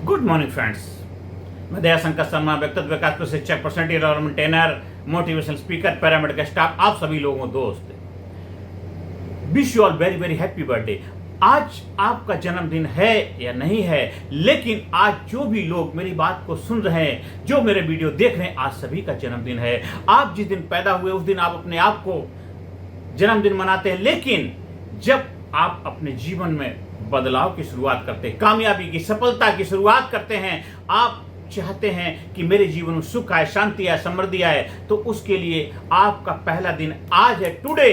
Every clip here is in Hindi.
Good morning friends. मैं दयाशंकर शर्मा, व्यक्तित्व विकास प्रशिक्षक, personality development trainer, motivational speaker, paramedical का स्टाफ, आप सभी लोगों को दोस्त wish you all very very happy birthday. आज आपका जन्मदिन है या नहीं है, लेकिन आज जो भी लोग मेरी बात को सुन रहे हैं, जो मेरे वीडियो देख रहे हैं, आज सभी का जन्मदिन है। आप जिस दिन पैदा हुए उस दिन आप अपने आप को जन्मदिन मनाते हैं, लेकिन जब आप अपने जीवन में बदलाव की शुरुआत करते हैं, कामयाबी की, सफलता की शुरुआत करते हैं, आप चाहते हैं कि मेरे जीवन में सुख आए, शांति आए, समृद्धि आए, तो उसके लिए आपका पहला दिन आज है। Today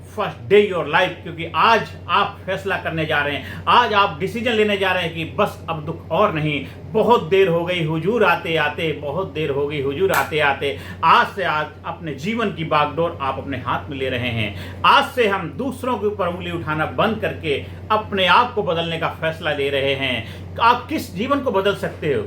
first day your life, क्योंकि आज आप फैसला करने जा रहे हैं, आज आप डिसीजन लेने जा रहे हैं कि बस अब दुख और नहीं। बहुत देर हो गई हुजूर आते आते, बहुत देर हो गई हुजूर आते आते। आज से आज अपने जीवन की बागडोर आप अपने हाथ में ले रहे हैं। आज से हम दूसरों के ऊपर उंगली उठाना बंद करके अपने आप को बदलने का फैसला ले रहे हैं। आप किस जीवन को बदल सकते हो,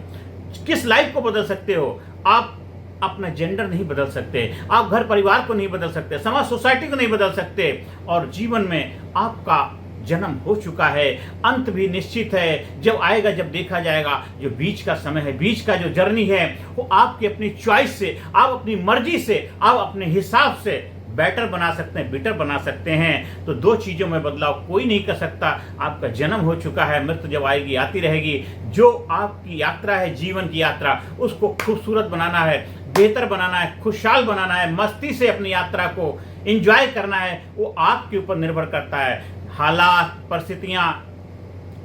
किस लाइफ को बदल सकते हो। आप अपना जेंडर नहीं बदल सकते, आप घर परिवार को नहीं बदल सकते, समाज सोसाइटी को नहीं बदल सकते, और जीवन में आपका जन्म हो चुका है, अंत भी निश्चित है। जब आएगा, जब देखा जाएगा। जो बीच का समय है, बीच का जो जर्नी है, वो आपकी अपनी चॉइस से, आप अपनी मर्जी से, आप अपने हिसाब से बेटर बना सकते हैं, बेटर बना सकते हैं। तो दो चीज़ों में बदलाव कोई नहीं कर सकता। आपका जन्म हो चुका है, मृत्यु जब आएगी आती रहेगी। जो आपकी यात्रा है, जीवन की यात्रा, उसको खूबसूरत बनाना है, बेहतर बनाना है, खुशहाल बनाना है, मस्ती से अपनी यात्रा को एंजॉय करना है, वो आपके ऊपर निर्भर करता है। हालात, परिस्थितियां,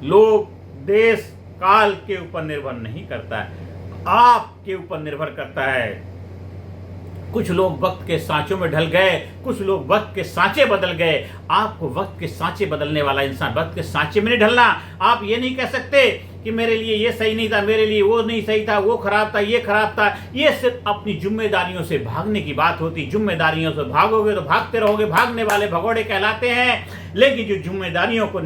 लोग, देश, काल के ऊपर निर्भर नहीं करता है, आपके ऊपर निर्भर करता है। कुछ लोग वक्त के सांचों में ढल गए, कुछ लोग वक्त के सांचे बदल गए। आपको वक्त के सांचे बदलने वाला इंसान, वक्त के सांचे में नहीं ढलना। आप ये नहीं कह सकते कि मेरे लिए ये सही नहीं था, मेरे लिए वो नहीं सही था, वो खराब था, ये खराब था। ये सिर्फ अपनी जिम्मेदारियों से भागने की बात होती। जिम्मेदारियों से भागोगे तो भागते रहोगे, भागने वाले भगोड़े कहलाते हैं। लेकिन जो जिम्मेदारियों को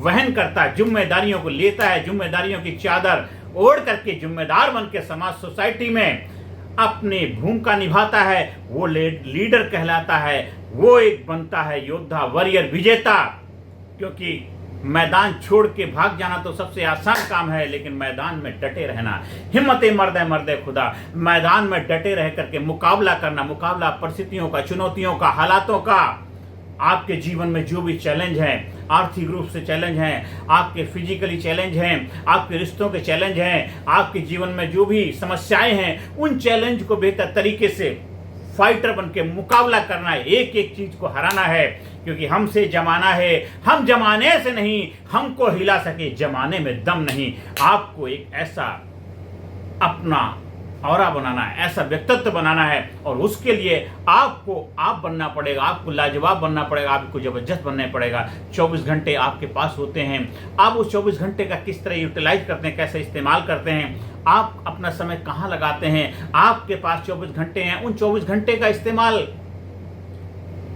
वहन करता है, जिम्मेदारियों को लेता है, जिम्मेदारियों की चादर ओढ़ करके जिम्मेदार बन के समाज सोसाइटी में अपनी भूमिका निभाता है, वो लीडर कहलाता है। वो एक बनता है योद्धा, वॉरियर, विजेता। क्योंकि मैदान छोड़ के भाग जाना तो सबसे आसान काम है, लेकिन मैदान में डटे रहना, हिम्मते मर्दे खुदा, मैदान में डटे रह करके मुकाबला करना, मुकाबला परिस्थितियों का, चुनौतियों का, हालातों का। आपके जीवन में जो भी चैलेंज हैं, आर्थिक रूप से चैलेंज हैं, आपके फिजिकली चैलेंज हैं, आपके रिश्तों के चैलेंज हैं, आपके जीवन में जो भी समस्याएं हैं, उन चैलेंज को बेहतर तरीके से फाइटर बन के मुकाबला करना है, एक एक चीज को हराना है। क्योंकि हमसे जमाना है, हम जमाने से नहीं, हमको हिला सके जमाने में दम नहीं। आपको एक ऐसा अपना औरा बनाना है, ऐसा व्यक्तित्व बनाना है, और उसके लिए आपको आप बनना पड़ेगा, आपको लाजवाब बनना पड़ेगा, आपको जबरदस्त बनना पड़ेगा। 24 घंटे आपके पास होते हैं, आप उस 24 घंटे का किस तरह यूटिलाइज करते हैं, कैसे इस्तेमाल करते हैं, आप अपना समय कहाँ लगाते हैं। आपके पास 24 घंटे हैं, उन 24 घंटे का इस्तेमाल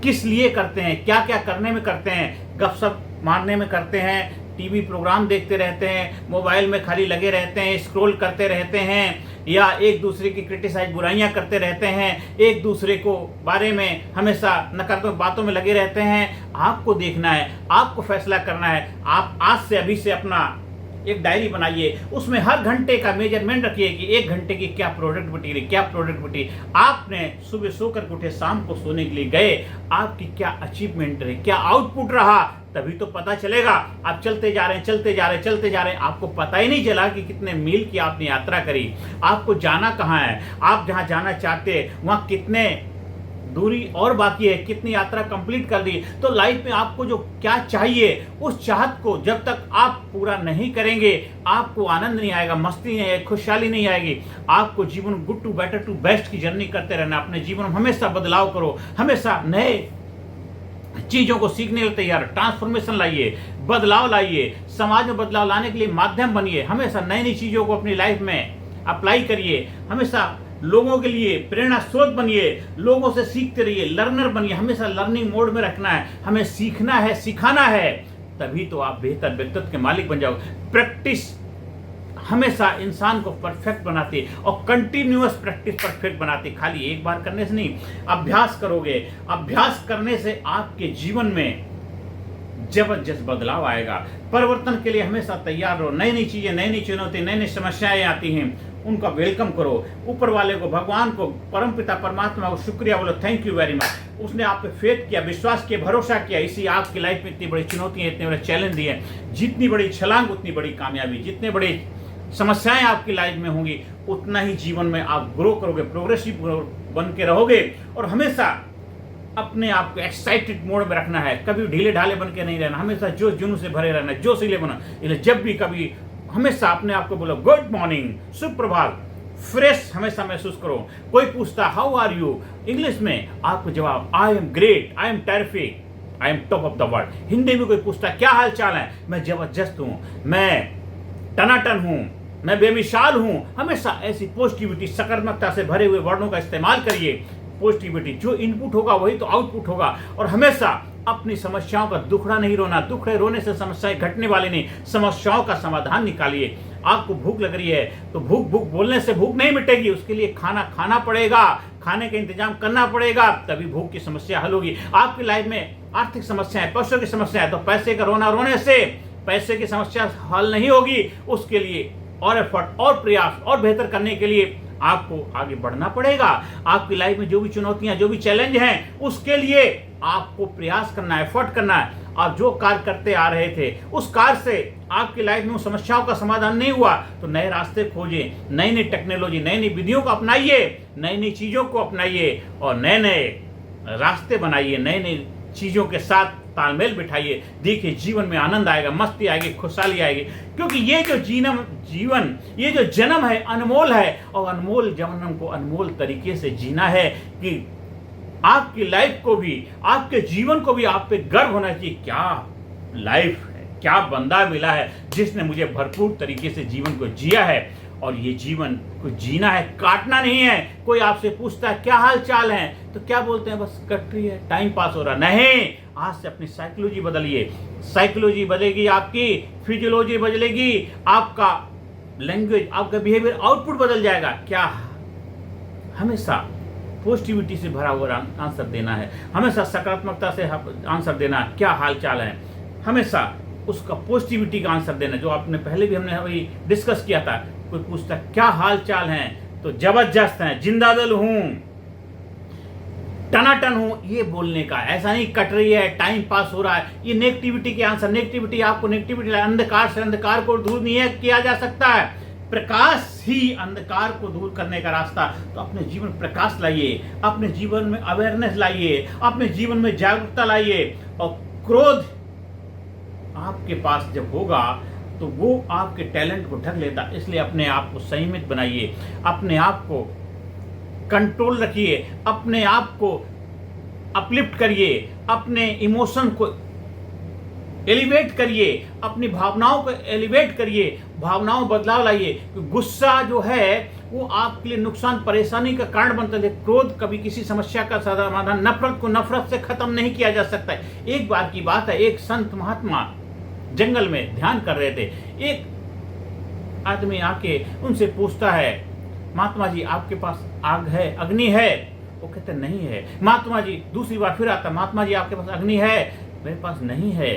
किस लिए करते हैं, क्या क्या करने में करते हैं। गपशप मारने में करते हैं, टीवी प्रोग्राम देखते रहते हैं, मोबाइल में खाली लगे रहते हैं, स्क्रॉल करते रहते हैं, या एक दूसरे की क्रिटिसाइज, बुराइयां करते रहते हैं, एक दूसरे को बारे में हमेशा नकारात्मक बातों में लगे रहते हैं। आपको देखना है, आपको फैसला करना है। आप आज से, अभी से अपना एक डायरी बनाइए, उसमें हर घंटे का मेजरमेंट रखिए कि 1 घंटे की क्या प्रोडक्टिविटी रही, क्या प्रोडक्टिविटी। आपने सुबह सोकर उठे, शाम को सोने के लिए गए, आपकी क्या अचीवमेंट रही, क्या आउटपुट रहा, तभी तो पता चलेगा। आप चलते जा रहे हैं, चलते जा रहे हैं, चलते जा रहे हैं, आपको पता ही नहीं चला कि कितने मील की आपने यात्रा करी। आपको जाना कहाँ है, आप जहाँ जाना चाहते हैं वहाँ कितने दूरी और बाकी है, कितनी यात्रा कंप्लीट कर दी। तो लाइफ में आपको जो क्या चाहिए, उस चाहत को जब तक आप पूरा नहीं करेंगे, आपको आनंद नहीं आएगा, मस्ती नहीं आएगी, खुशहाली नहीं आएगी। आपको जीवन good to better to best की जर्नी करते रहना। अपने जीवन में हमेशा बदलाव करो, हमेशा नए चीजों को सीखने के लिए तैयार, ट्रांसफॉर्मेशन लाइए, बदलाव लाइए, समाज में बदलाव लाने के लिए माध्यम बनिए। हमेशा नई नई चीजों को अपनी लाइफ में अप्लाई करिए, हमेशा लोगों के लिए प्रेरणा स्रोत बनिए, लोगों से सीखते रहिए, लर्नर बनिए। हमेशा लर्निंग मोड में रखना है, हमें सीखना है, सिखाना है, तभी तो आप बेहतर व्यक्तित्व के मालिक बन जाओगे। प्रैक्टिस हमेशा इंसान को परफेक्ट बनाती है, और कंटिन्यूअस प्रैक्टिस परफेक्ट बनाती है। खाली एक बार करने से नहीं, अभ्यास करोगे, अभ्यास करने से आपके जीवन में जबरदस्त बदलाव आएगा। परिवर्तन के लिए हमेशा तैयार रहो। नई नई चीजें, नई नई चुनौती, नई नई समस्याएं आती हैं, उनका वेलकम करो। ऊपर वाले को, भगवान को, परमपिता परमात्मा को शुक्रिया बोलो, थैंक यू वेरी मच। उसने आप पे फेथ किया, विश्वास किया, भरोसा किया, इसी आपकी लाइफ में इतनी बड़ी चुनौतियां, इतने बड़े चैलेंज दिए। जितनी बड़ी छलांग उतनी बड़ी कामयाबी, जितने बड़े समस्याएं आपकी लाइफ में होंगी उतना ही जीवन में आप ग्रो करोगे, प्रोग्रेसिव बन के रहोगे। और हमेशा अपने आप को एक्साइटेड मोड में रखना है, कभी ढीले ढाले बन के नहीं रहना, हमेशा जोश जुनून से भरे रहना, जोशीले बना। इसलिए जब भी कभी हमेशा अपने आप को बोलो गुड मॉर्निंग, सुप्रभात, फ्रेश हमेशा महसूस करो। कोई पूछता हाउ आर यू, इंग्लिश में आपको जवाब I am great, I am terrific, I am top of the world. Hindi में कोई पूछता क्या हाल चाल है, मैं जबरदस्त हूँ, मैं टनाटन हूँ, मैं बेमिसाल हूँ। हमेशा ऐसी पॉजिटिविटी, सकारात्मकता से भरे हुए वर्णों का इस्तेमाल करिए। पॉजिटिविटी, जो इनपुट होगा वही तो आउटपुट होगा। और हमेशा अपनी समस्याओं का दुखड़ा नहीं रोना, दुखड़े रोने से समस्याएं घटने वाली नहीं, समस्याओं का समाधान निकालिए। आपको भूख लग रही है तो भूख भूख बोलने से भूख नहीं मिटेगी, उसके लिए खाना खाना पड़ेगा, खाने का इंतजाम करना पड़ेगा, तभी भूख की समस्या हल होगी। आपकी लाइफ में आर्थिक समस्या है, पैसों की समस्या है, तो पैसे का रोना रोने से पैसे की समस्या हल नहीं होगी। उसके लिए और एफर्ट और प्रयास और बेहतर करने के लिए आपको आगे बढ़ना पड़ेगा। आपकी लाइफ में जो भी चुनौतियां, जो भी चैलेंज हैं, उसके लिए आपको प्रयास करना है, एफर्ट करना है। आप जो कार्य करते आ रहे थे उस कार्य से आपकी लाइफ में उन समस्याओं का समाधान नहीं हुआ तो नए रास्ते खोजें, नई नई टेक्नोलॉजी, नई नई विधियों को अपनाइए, नई नई चीजों को अपनाइए और नए नए रास्ते बनाइए, नई नई चीजों के साथ तालमेल बिठाइए। देखिए जीवन में आनंद आएगा, मस्ती आएगी, खुशहाली आएगी। क्योंकि ये जो जीवन, ये जो जन्म है अनमोल है, और अनमोल जन्म को अनमोल तरीके से जीना है कि आपकी लाइफ को भी, आपके जीवन को भी आप पे गर्व होना चाहिए। क्या लाइफ है, क्या बंदा मिला है जिसने मुझे भरपूर तरीके से जीवन को जिया है। और ये जीवन को जीना है, काटना नहीं है। कोई आपसे पूछता है क्या हाल चाल है तो क्या बोलते हैं, बस कट रही है, टाइम पास हो रहा। नहीं, आज से अपनी साइकोलॉजी बदलिए। साइकोलॉजी बदलेगी, आपकी फिजियोलॉजी बदलेगी, आपका लैंग्वेज, आपका बिहेवियर, आउटपुट बदल जाएगा। क्या हमेशा पॉजिटिविटी से भरा हुआ आंसर देना है, हमेशा सकारात्मकता से आंसर देना है। क्या हाल चाल है, हमेशा उसका पॉजिटिविटी का आंसर देना, जो आपने पहले भी हमने अभी डिस्कस किया था। कोई पूछता क्या हाल चाल है तो जबरदस्त है, जिंदादिल हूं, टनाटन हूं, ये बोलने का। ऐसा नहीं कट रही है, टाइम पास हो रहा है, ये नेगेटिविटी के आंसर। नेगेटिविटी आपको नेगेटिविटी, अंधकार से अंधकार को दूर नहीं किया जा सकता है, प्रकाश ही अंधकार को दूर करने का रास्ता। तो अपने जीवन में प्रकाश लाइए, अपने जीवन में अवेयरनेस लाइए, अपने जीवन में जागरूकता लाइए। और क्रोध आपके पास जब होगा तो वो आपके टैलेंट को ढक लेता। इसलिए अपने आप को संयमित बनाइए, अपने आप को कंट्रोल रखिए, अपने आप को अपलिफ्ट करिए, अपने इमोशन को एलिवेट करिए, अपनी भावनाओं को एलिवेट करिए, भावनाओं बदलाव लाइए। गुस्सा जो है वो आपके लिए नुकसान, परेशानी का कारण बनता है। क्रोध कभी किसी समस्या का समाधान, नफरत को नफरत से खत्म नहीं किया जा सकता है। एक बार की बात है, एक संत महात्मा जंगल में ध्यान कर रहे थे। एक आदमी आके उनसे पूछता है, महात्मा जी आपके पास आग है, अग्नि है? वो कहते नहीं है। महात्मा जी, दूसरी बार फिर आता, महात्मा जी आपके पास अग्नि है? मेरे पास नहीं है।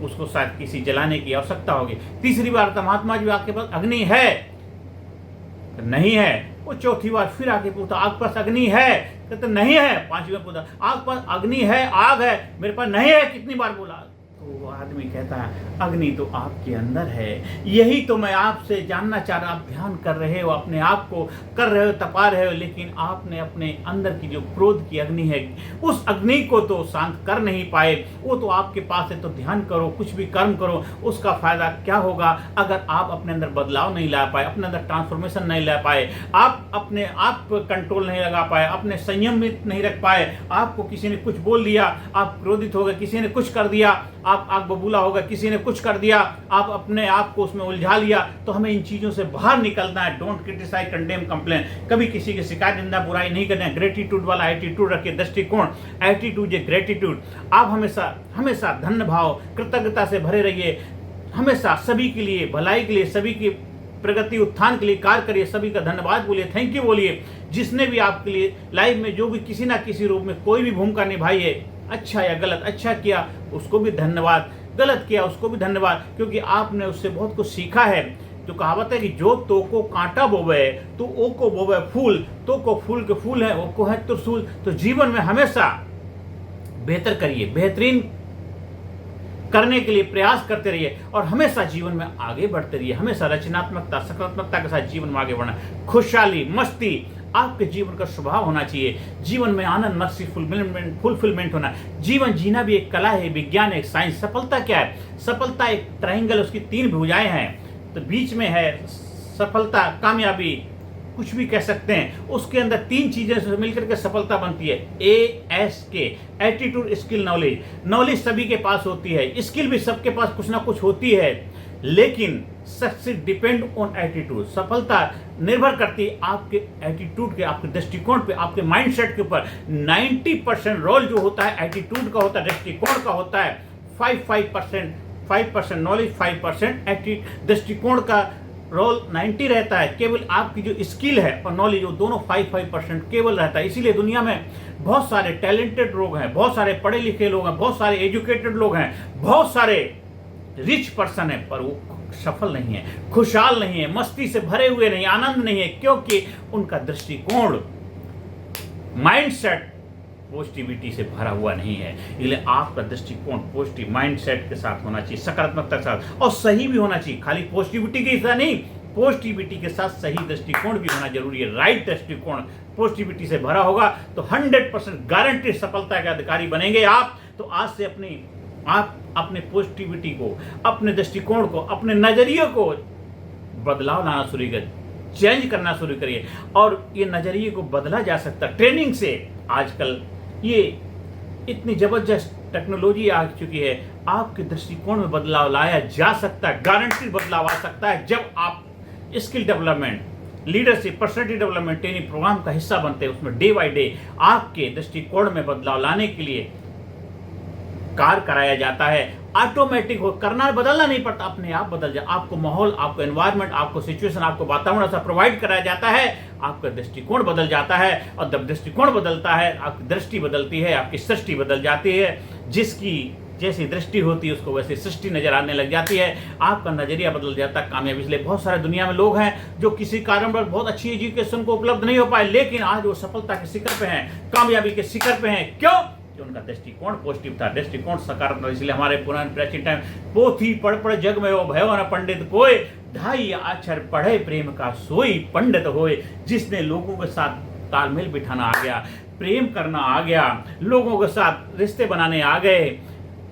उसको शायद किसी जलाने की आवश्यकता होगी। तीसरी बार आता, महात्मा जी आपके पास अग्नि है? नहीं है। वो चौथी बार फिर आके पूछता, आपके पास अग्नि है? कहते नहीं है। पांचवी बार पूछा, आपके पास अग्नि है, आग है? मेरे पास नहीं है। कितनी बार बोला? तो वो आदमी कहता है अग्नि तो आपके अंदर है। यही तो मैं आपसे जानना चाह रहा। आप ध्यान कर रहे हो, अपने आप को कर रहे हो, तपा रहे हो, लेकिन आपने अपने अंदर की जो क्रोध की अग्नि है उस अग्नि को तो शांत कर नहीं पाए। वो तो आपके पास है। तो ध्यान करो, कुछ भी कर्म करो, उसका फायदा क्या होगा अगर आप अपने अंदर बदलाव नहीं ला पाए, अपने अंदर ट्रांसफॉर्मेशन नहीं ला पाए, आप अपने आप कंट्रोल नहीं लगा पाए, अपने संयमित नहीं रख पाए। आपको किसी ने कुछ बोल दिया, आप क्रोधित हो गए, किसी ने कुछ कर दिया, आप आग बबूला हो गए, किसी ने कुछ कर दिया, आप अपने आप को उसमें उलझा लिया। तो हमें इन चीजों से बाहर निकलना है। Don't criticise, condemn, complain. कभी किसी की शिकायत, निंदा, बुराई नहीं करना है। ग्रेटिट्यूड वाला एटीट्यूड रखिए, दृष्टिकोण। एटीट्यूड ये ग्रेटिट्यूड। आप हमेशा हमेशा धन्य भाव, कृतज्ञता से भरे रहिए। हमेशा सभी के लिए भलाई के लिए, सभी की प्रगति उत्थान के लिए कार्य करिए। सभी का धन्यवाद बोलिए, थैंक यू बोलिए। जिसने भी आपके लिए लाइफ में जो भी किसी ना किसी रूप में कोई भी भूमिका निभाई है, अच्छा या गलत, अच्छा किया, उसको भी धन्यवाद। गलत किया उसको भी धन्यवाद, क्योंकि आपने उससे बहुत कुछ सीखा है। तो कहावत है कि जो तो को कांटा बोवे तो ओ को बोवे फूल, तो को फूल के फूल है, ओ को है त्रिशूल। तो जीवन में हमेशा बेहतर करिए, बेहतरीन करने के लिए प्रयास करते रहिए और हमेशा जीवन में आगे बढ़ते रहिए। हमेशा रचनात्मकता, सकारात्मकता के साथ जीवन में आगे बढ़ना, खुशहाली, मस्ती आपके जीवन का स्वभाव होना चाहिए। जीवन में आनंद, मस्ती, फुलफिलमेंट होना। जीवन जीना भी एक कला है, विज्ञान है, एक साइंस। सफलता क्या है? सफलता एक ट्रायंगल, उसकी 3 भुजाएं हैं, तो बीच में है सफलता, कामयाबी, कुछ भी कह सकते हैं। उसके अंदर 3 चीजें से मिलकर के सफलता बनती है। ASK, attitude, skill, knowledge. Knowledge सभी के पास होती है, स्किल भी सबके पास कुछ ना कुछ होती है, लेकिन सक्सेस डिपेंड ऑन एटीट्यूड। सफलता निर्भर करती है आपके एटीट्यूड के, आपके दृष्टिकोण पे, आपके माइंडसेट के ऊपर। 90% रोल जो होता है एटीट्यूड का होता है, दृष्टिकोण का होता है। 5% नॉलेज, 5% दृष्टिकोण का रोल 90 रहता है। केवल आपकी जो स्किल है और नॉलेज, वो दोनों 5% केवल रहता है। इसीलिए दुनिया में बहुत सारे टैलेंटेड लोग हैं, बहुत सारे पढ़े लिखे लोग हैं, बहुत सारे एजुकेटेड लोग हैं, बहुत सारे रिच पर्सन है, पर वो सफल नहीं है, खुशहाल नहीं है, मस्ती से भरे हुए नहीं, आनंद नहीं है, क्योंकि उनका दृष्टिकोण, माइंडसेट पॉजिटिविटी से भरा हुआ नहीं है। इसलिए आपका दृष्टिकोण पॉजिटिव माइंडसेट के साथ होना चाहिए, सकारात्मकता के साथ, और सही भी होना चाहिए। खाली पॉजिटिविटी के साथ नहीं, पॉजिटिविटी के साथ सही दृष्टिकोण भी होना जरूरी है। राइट दृष्टिकोण पॉजिटिविटी से भरा होगा तो 100% गारंटी सफलता के अधिकारी बनेंगे आप। तो आज से आप अपने पॉजिटिविटी को, अपने दृष्टिकोण को, अपने नजरिए को बदलाव लाना शुरू करिए, चेंज करना शुरू करिए। और ये नजरिए को बदला जा सकता है ट्रेनिंग से। आजकल ये इतनी जबरदस्त टेक्नोलॉजी आ चुकी है, आपके दृष्टिकोण में बदलाव लाया जा सकता है, गारंटी बदलाव आ सकता है जब आप skill development, leadership, personality development training programme का हिस्सा बनते हैं। उसमें डे बाय डे आपके दृष्टिकोण में बदलाव लाने के लिए कार्य कराया जाता है। ऑटोमेटिक हो, करना बदलना नहीं पड़ता, अपने आप बदल जाए। आपको माहौल, आपको एनवायरनमेंट, आपको सिचुएशन, आपको वातावरण ऐसा प्रोवाइड कराया जाता है, आपका दृष्टिकोण बदल जाता है। और जब दृष्टिकोण बदलता है, आपकी दृष्टि बदलती है, आपकी सृष्टि बदल जाती है। जिसकी जैसी दृष्टि होती है उसको वैसी सृष्टि नजर आने लग जाती है, आपका नजरिया बदल जाता है कामयाबी। इसलिए बहुत सारे दुनिया में लोग हैं जो किसी कारणवश बहुत अच्छी एजुकेशन को उपलब्ध नहीं हो पाए, लेकिन आज वो सफलता के शिखर पे हैं, कामयाबी के शिखर पे हैं। क्यों? कि उनका दृष्टिकोण पॉजिटिव था, दृष्टिकोण सकारात्मक। इसलिए हमारे पुराने प्राचीन टाइम, पोथी पढ़ पढ़ जग में हो भयो न पंडित कोय, 2.5 अक्षर पढ़े प्रेम का सोई पंडित होए। जिसने लोगों के साथ तालमेल बिठाना आ गया, प्रेम करना आ गया, लोगों के साथ रिश्ते बनाने आ गए,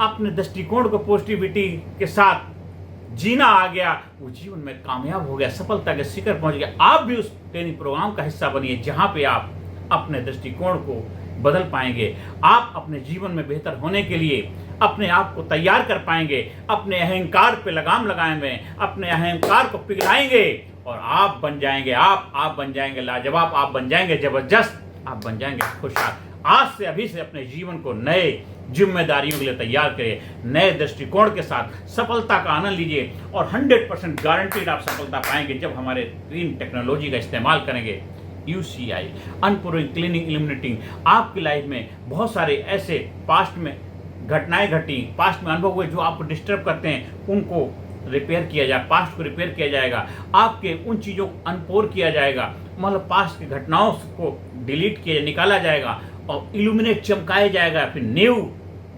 अपने दृष्टिकोण को पॉजिटिविटी के साथ जीना आ गया, वो जीवन में कामयाब हो गया, सफलता के शिखर पहुंच गया। आप भी उस ट्रेनिंग प्रोग्राम का हिस्सा बनिए जहां पे आप अपने दृष्टिकोण को बदल पाएंगे। आप अपने जीवन में बेहतर होने के लिए अपने आप को तैयार कर पाएंगे, अपने अहंकार पे लगाम लगाएंगे, अपने अहंकार को पिघलाएंगे और आप बन जाएंगे, आप बन जाएंगे लाजवाब, आप बन जाएंगे जबरदस्त, आप बन जाएंगे खुशहाल। आज से, अभी से अपने जीवन को नए जिम्मेदारियों के लिए तैयार करिए, नए दृष्टिकोण के साथ सफलता का आनंद लीजिए और 100% गारंटीड आप सफलता पाएंगे जब हमारे ग्रीन टेक्नोलॉजी का इस्तेमाल करेंगे। UCI, improving, cleaning, eliminating. आपकी लाइफ में बहुत सारे ऐसे पास्ट में घटनाएं घटी, पास्ट में अनुभव हुए जो आपको डिस्टर्ब करते हैं, उनको रिपेयर किया जाए, पास्ट को रिपेयर किया जाएगा, आपके उन चीज़ों को अनपोर किया जाएगा, मतलब पास्ट की घटनाओं को डिलीट किया, निकाला जाएगा और इल्यूमिनेट, चमकाया जाएगा। फिर न्यू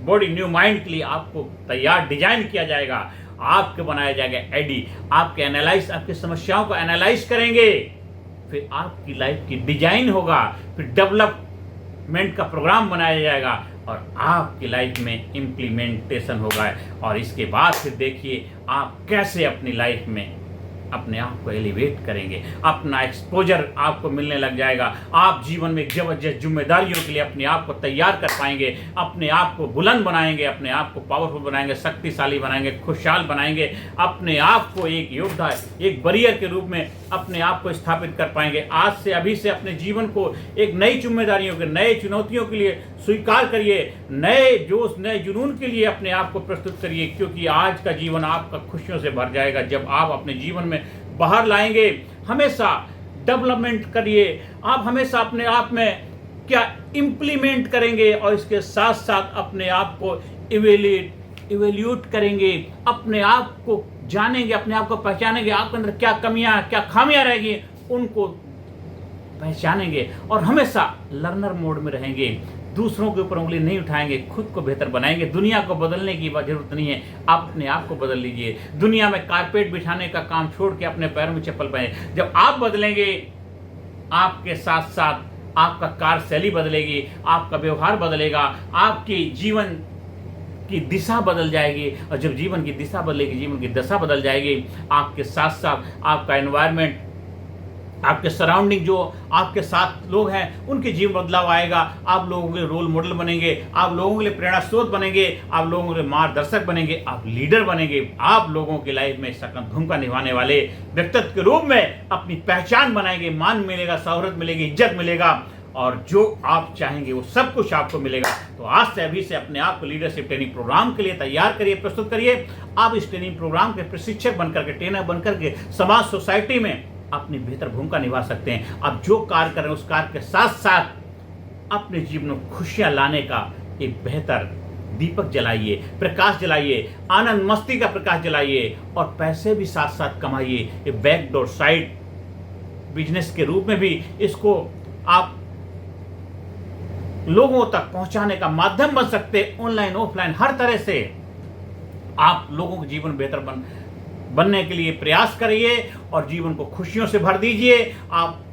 बॉडी, न्यू माइंड के लिए आपको तैयार डिजाइन किया जाएगा, आपके बनाया जाएगा एडी, आपके एनालाइज, आपकी समस्याओं को एनालाइज करेंगे, फिर आपकी लाइफ की डिजाइन होगा, फिर डेवलपमेंट का प्रोग्राम बनाया जाएगा और आपकी लाइफ में इम्प्लीमेंटेशन होगा। और इसके बाद फिर देखिए आप कैसे अपनी लाइफ में अपने आप को एलिवेट करेंगे, अपना एक्सपोजर आपको मिलने लग जाएगा। आप जीवन में जबरदस्त जिम्मेदारियों के लिए अपने आप को तैयार कर पाएंगे, अपने आप को बुलंद बनाएंगे, अपने आप को पावरफुल बनाएंगे, शक्तिशाली बनाएंगे, खुशहाल बनाएंगे, अपने आप को एक योद्धा, एक वॉरियर के रूप में अपने आप को स्थापित कर पाएंगे। आज से, अभी से अपने जीवन को एक नई जिम्मेदारियों के, नए चुनौतियों के लिए स्वीकार करिए, नए जोश, नए जुनून के लिए अपने आप को प्रस्तुत करिए, क्योंकि आज का जीवन आपका खुशियों से भर जाएगा जब आप अपने जीवन में बाहर लाएंगे। हमेशा डेवलपमेंट करिए, आप हमेशा अपने आप में क्या इम्प्लीमेंट करेंगे और इसके साथ साथ अपने आप को इवेल्युएट इवेल्यूट करेंगे, अपने आप को जानेंगे, अपने आप को पहचानेंगे, आपके अंदर क्या कमियां क्या खामियां रहेगी उनको पहचानेंगे और हमेशा लर्नर मोड में रहेंगे। दूसरों के ऊपर उंगली नहीं उठाएंगे, खुद को बेहतर बनाएंगे। दुनिया को बदलने की जरूरत नहीं है, आप अपने आप को बदल लीजिए। दुनिया में कारपेट बिछाने का काम छोड़ के अपने पैरों में चप्पल पहने। जब आप बदलेंगे, आपके साथ साथ आपका कार्यशैली बदलेगी, आपका व्यवहार बदलेगा, आपकी जीवन की दिशा बदल जाएगी। और जब जीवन की दिशा बदलेगी, जीवन की दशा बदल जाएगी, आपके साथ साथ आपका एनवायरनमेंट, आपके सराउंडिंग, जो आपके साथ लोग हैं उनके जीवन बदलाव आएगा। आप लोगों के लिए रोल मॉडल बनेंगे, आप लोगों के लिए प्रेरणा स्रोत बनेंगे, आप लोगों के लिए मार्गदर्शक बनेंगे, आप लीडर बनेंगे। आप लोगों की लाइफ में सकारात्मक भूमिका निभाने वाले व्यक्तित्व के रूप में अपनी पहचान बनाएंगे। मान मिलेगा, शोहरत मिलेगी, इज्जत मिलेगा और जो आप चाहेंगे वो सब कुछ आपको मिलेगा। तो आज से अभी से अपने आप को लीडरशिप ट्रेनिंग प्रोग्राम के लिए तैयार करिए, प्रस्तुत करिए। आप इस ट्रेनिंग प्रोग्राम के प्रशिक्षक बनकर के, ट्रेनर बनकर के समाज, सोसाइटी में अपनी बेहतर भूमिका निभा सकते हैं। आप जो कार्य करें उस कार्य के साथ साथ अपने जीवन में खुशियां लाने का एक बेहतर दीपक जलाइए, प्रकाश जलाइए, आनंद मस्ती का प्रकाश जलाइए और पैसे भी साथ साथ कमाइए। ये बैकडोर साइड बिजनेस के रूप में भी इसको आप लोगों तक पहुंचाने का माध्यम बन सकते हैं। ऑनलाइन, ऑफलाइन, हर तरह से आप लोगों के जीवन बेहतर बनने के लिए प्रयास करिए और जीवन को खुशियों से भर दीजिए। आप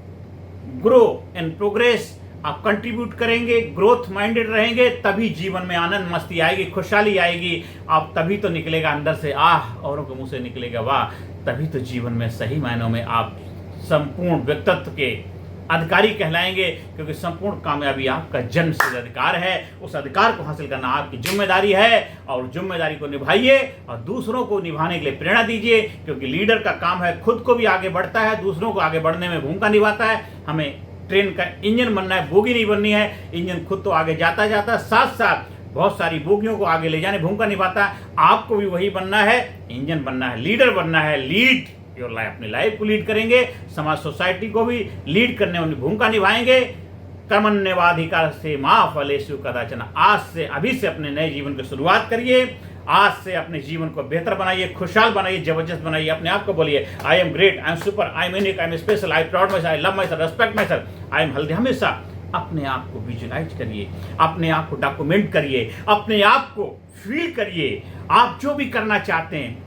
ग्रो एंड प्रोग्रेस, आप कंट्रीब्यूट करेंगे, ग्रोथ माइंडेड रहेंगे, तभी जीवन में आनंद मस्ती आएगी, खुशहाली आएगी। आप तभी तो निकलेगा अंदर से आह, औरों के मुंह से निकलेगा वाह। तभी तो जीवन में सही मायनों में आप संपूर्ण व्यक्तित्व के अधिकारी कहलाएंगे, क्योंकि संपूर्ण कामयाबी आपका जन्म सिद्ध अधिकार है। उस अधिकार को हासिल करना आपकी जिम्मेदारी है और जिम्मेदारी को निभाइए और दूसरों को निभाने के लिए प्रेरणा दीजिए, क्योंकि लीडर का काम है खुद को भी आगे बढ़ता है, दूसरों को आगे बढ़ने में भूमिका निभाता है। हमें ट्रेन का इंजन बनना है, बोगी नहीं बननी है। इंजन खुद तो आगे जाता जाता, साथ साथ बहुत सारी बोगियों को आगे ले जाने भूमिका निभाता है। आपको भी वही बनना है, इंजन बनना है, लीडर बनना है। लीड योर लाइफ, अपनी लाइफ को लीड करेंगे, समाज सोसाइटी को भी लीड करने में भूमिका निभाएंगे। कर्मण्येवाधिकार से मा फलेषु कदाचन। आज से, अभी से अपने नए जीवन की शुरुआत करिए। आज से अपने जीवन को बेहतर बनाइए, खुशहाल बनाइए, जबरदस्त बनाइए। अपने आप को बोलिए I am great, I am super, I am unique, I am special, I proud my self, I love my self, respect my self, I am healthy. हमेशा अपने आप को विजुलाइज करिए, अपने आप को डॉक्यूमेंट करिए, अपने आप को फील करिए। आप जो भी करना चाहते हैं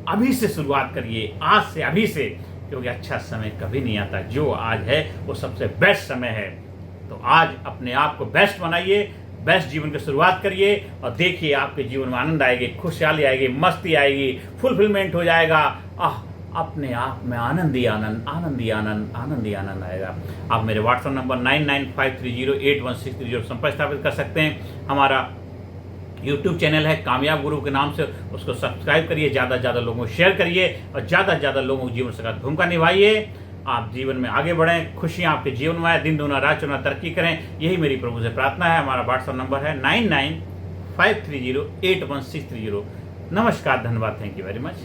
अभी से शुरुआत करिए, आज से, अभी से, क्योंकि अच्छा समय कभी नहीं आता। जो आज है वो सबसे बेस्ट समय है। तो आज अपने आप को बेस्ट बनाइए, बेस्ट जीवन की शुरुआत करिए और देखिए आपके जीवन में आनंद आएगी, खुशहाली आएगी, मस्ती आएगी, फुलफिलमेंट हो जाएगा। अपने आप में आनंद ही आनंद, आनंद ही आनंद, आनंद ही आनंद आएगा। आप मेरे व्हाट्सएप नंबर 9953081630 संपर्क स्थापित कर सकते हैं। हमारा यूट्यूब चैनल है कामयाब गुरु के नाम से, उसको सब्सक्राइब करिए, ज़्यादा से ज़्यादा लोगों को शेयर करिए और ज़्यादा से ज़्यादा लोगों को जीवन से भूमिका निभाइए। आप जीवन में आगे बढ़ें, खुशियाँ आपके जीवन में आए, दिन दूना रात चौगुना तरक्की करें, यही मेरी प्रभु से प्रार्थना है। हमारा व्हाट्सएप नंबर है 9953081630। नमस्कार, धन्यवाद, थैंक यू वेरी मच।